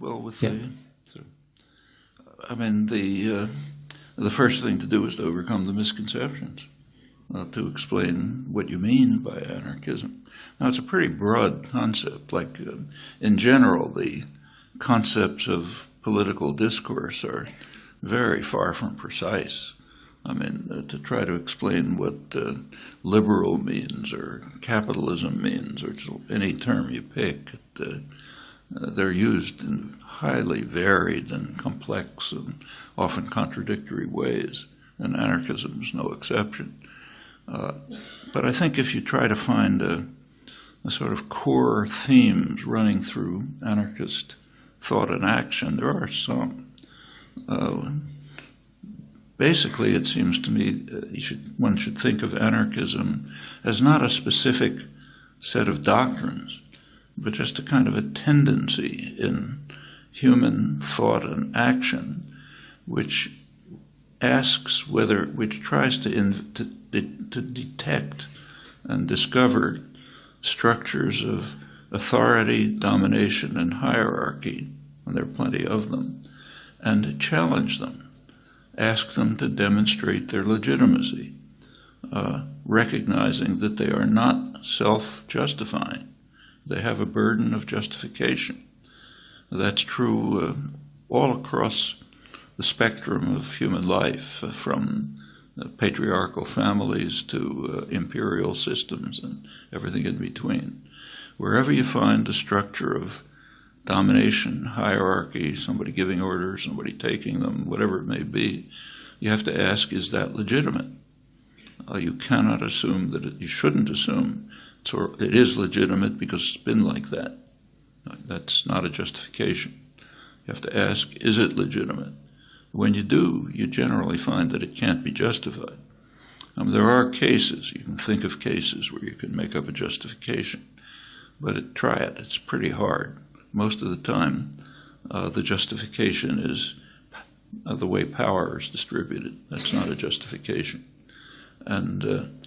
Well, with Yeah. I mean, the first thing to do is to overcome the misconceptions, to explain what you mean by anarchism. Now, it's a pretty broad concept. Like, in general, the concepts of political discourse are very far from precise. I mean, to try to explain what liberal means or capitalism means, or any term you pick, they're used in highly varied and complex and often contradictory ways, and anarchism is no exception. But I think if you try to find a sort of core themes running through anarchist thought and action, there are some. Basically, it seems to me one should think of anarchism as not a specific set of doctrines, but just a kind of a tendency in human thought and action, which tries to detect and discover structures of authority, domination, and hierarchy, and there are plenty of them, and challenge them. Ask them to demonstrate their legitimacy, recognizing that they are not self-justifying. They have a burden of justification. That's true all across the spectrum of human life, from patriarchal families to imperial systems and everything in between. Wherever you find a structure of domination, hierarchy, somebody giving orders, somebody taking them, whatever it may be, you have to ask, is that legitimate? You cannot assume you shouldn't assume it is legitimate because it's been like that. That's not a justification. You have to ask, is it legitimate? When you do, you generally find that it can't be justified. There are cases, you can think of cases where you can make up a justification, but try it. It's pretty hard. Most of the time, the justification is the way power is distributed. That's not a justification. And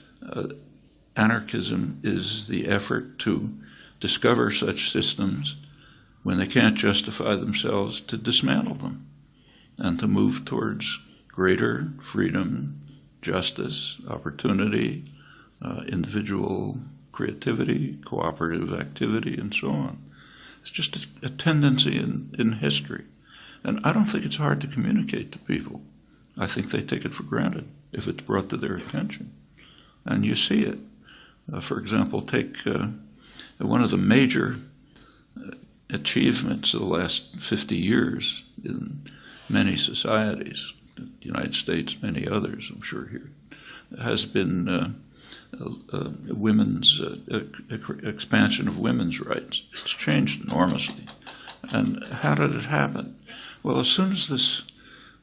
anarchism is the effort to discover such systems when they can't justify themselves, to dismantle them and to move towards greater freedom, justice, opportunity, individual creativity, cooperative activity, and so on. It's just a tendency in history. And I don't think it's hard to communicate to people. I think they take it for granted if it's brought to their attention. And you see it. For example, take one of the major achievements of the last 50 years in many societies, the United States, many others, I'm sure here, has been women's expansion of women's rights. It's changed enormously. And how did it happen? Well, as soon as the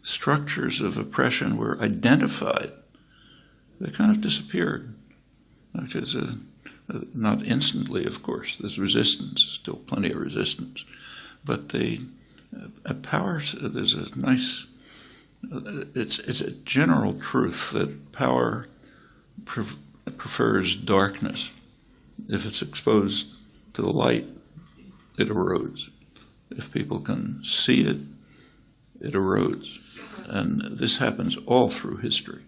structures of oppression were identified, they kind of disappeared, which is not instantly, of course. There's resistance, still plenty of resistance. But there's a nice, it's a general truth that power prefers darkness. If it's exposed to the light, it erodes. If people can see it, it erodes. And this happens all through history.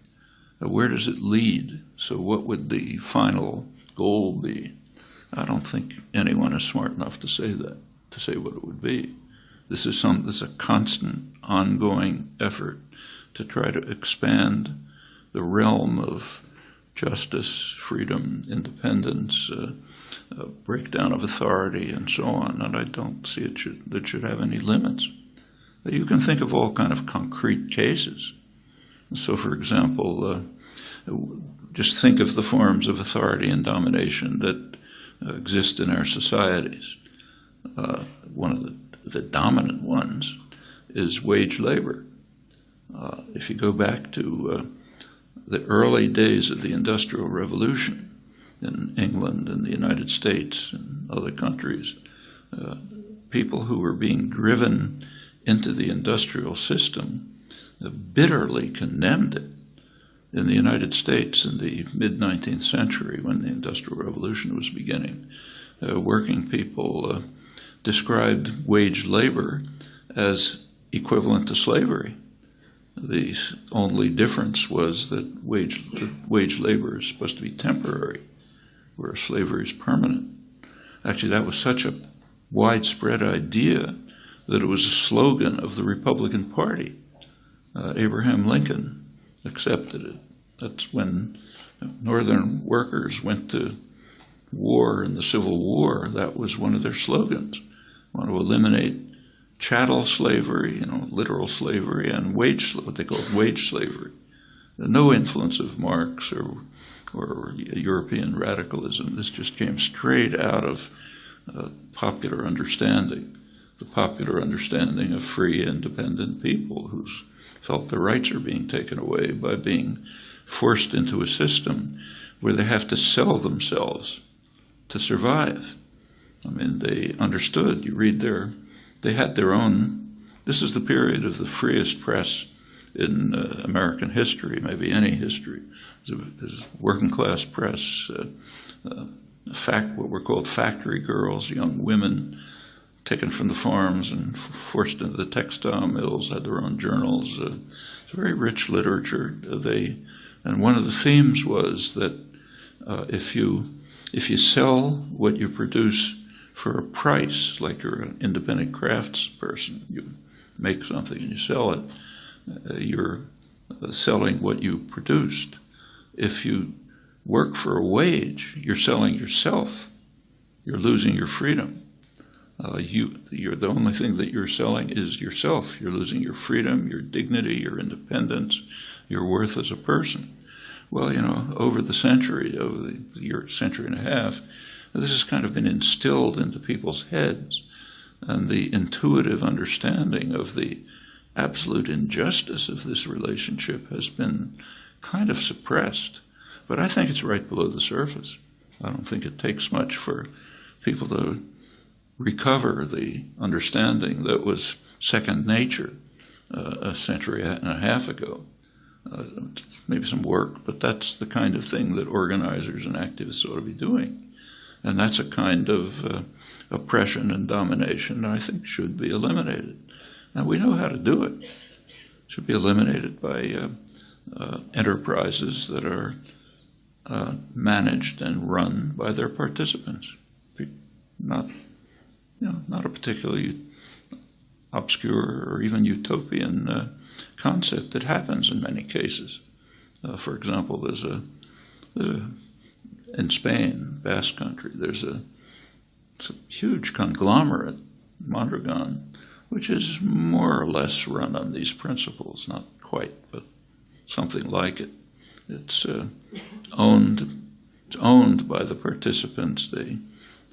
Where does it lead? So what would the final goal be? I don't think anyone is smart enough to say that, to say what it would be. This is a constant, ongoing effort to try to expand the realm of justice, freedom, independence, breakdown of authority, and so on. And I don't see it should have any limits. You can think of all kind of concrete cases. So, for example, just think of the forms of authority and domination that exist in our societies. One of the dominant ones is wage labor. If you go back to the early days of the Industrial Revolution in England and the United States and other countries, people who were being driven into the industrial system bitterly condemned it. In the United States in the mid-19th century, when the Industrial Revolution was beginning, working people described wage labor as equivalent to slavery. The only difference was that wage labor is supposed to be temporary, whereas slavery is permanent. Actually, that was such a widespread idea that it was a slogan of the Republican Party. Abraham Lincoln accepted it. That's when Northern workers went to war in the Civil War. That was one of their slogans. Want to eliminate chattel slavery, literal slavery, and what they called wage slavery. No influence of Marx or European radicalism. This just came straight out of popular understanding, the popular understanding of free, independent people who felt their rights are being taken away by being forced into a system where they have to sell themselves to survive. I mean, they understood. You read they had their own. This is the period of the freest press in American history, maybe any history. There's working class press, what were called factory girls, young women taken from the farms and forced into the textile mills, had their own journals. It's very rich literature. And one of the themes was that if you sell what you produce for a price, like you're an independent crafts person, you make something and you sell it, you're selling what you produced. If you work for a wage, you're selling yourself. You're losing your freedom. You're the only thing that you're selling is yourself. You're losing your freedom, your dignity, your independence, your worth as a person. Well, over the century, over the century and a half, this has kind of been instilled into people's heads, and the intuitive understanding of the absolute injustice of this relationship has been kind of suppressed. But I think it's right below the surface. I don't think it takes much for people to recover the understanding that was second nature a century and a half ago. Maybe some work, but that's the kind of thing that organizers and activists ought to be doing. And that's a kind of oppression and domination that I think should be eliminated. And we know how to do it. It should be eliminated by enterprises that are managed and run by their participants. Not a particularly obscure or even utopian concept that happens in many cases. For example, there's in Spain, Basque Country, there's a huge conglomerate, Mondragon, which is more or less run on these principles, not quite, but something like it. It's owned by the participants. They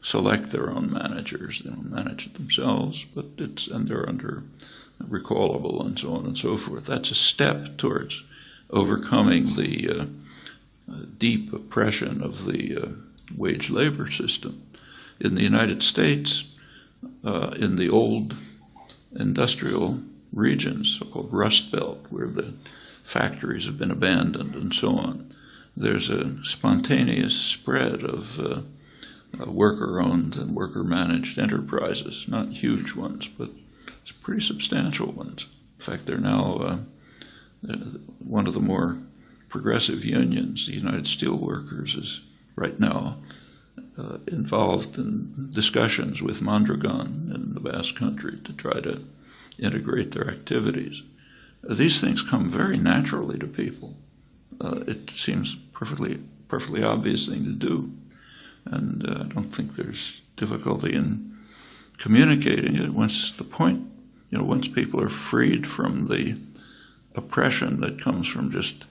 select their own managers. They don't manage it themselves, and they're under recallable and so on and so forth. That's a step towards overcoming the deep oppression of the wage labor system. In the United States, in the old industrial regions, so-called Rust Belt, where the factories have been abandoned and so on, there's a spontaneous spread of worker-owned and worker-managed enterprises, not huge ones, but pretty substantial ones. In fact, they're now one of the more progressive unions, the United Steelworkers, is right now involved in discussions with Mondragon in the Basque Country to try to integrate their activities. These things come very naturally to people. It seems perfectly obvious thing to do, and I don't think there's difficulty in communicating it once people are freed from the oppression that comes from just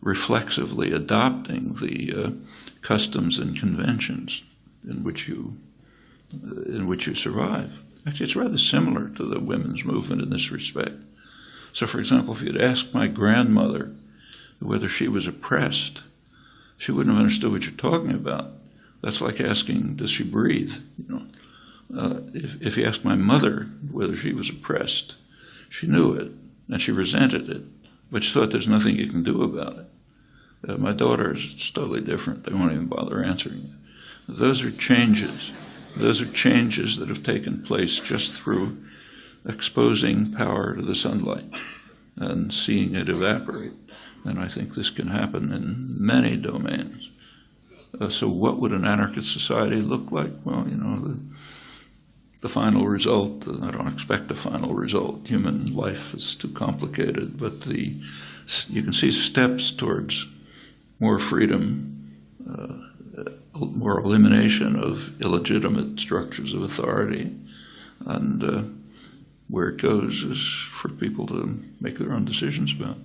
reflexively adopting the customs and conventions in which you survive. Actually, it's rather similar to the women's movement in this respect. So, for example, if you'd asked my grandmother whether she was oppressed, she wouldn't have understood what you're talking about. That's like asking, does she breathe? If you asked my mother whether she was oppressed, she knew it, and she resented it, but she thought there's nothing you can do about it. My daughter is totally different. They won't even bother answering it. Those are changes. Those are changes that have taken place just through exposing power to the sunlight and seeing it evaporate. And I think this can happen in many domains. So what would an anarchist society look like? Well, you know, the final result, I don't expect the final result. Human life is too complicated, but you can see steps towards more freedom, more elimination of illegitimate structures of authority, and where it goes is for people to make their own decisions about.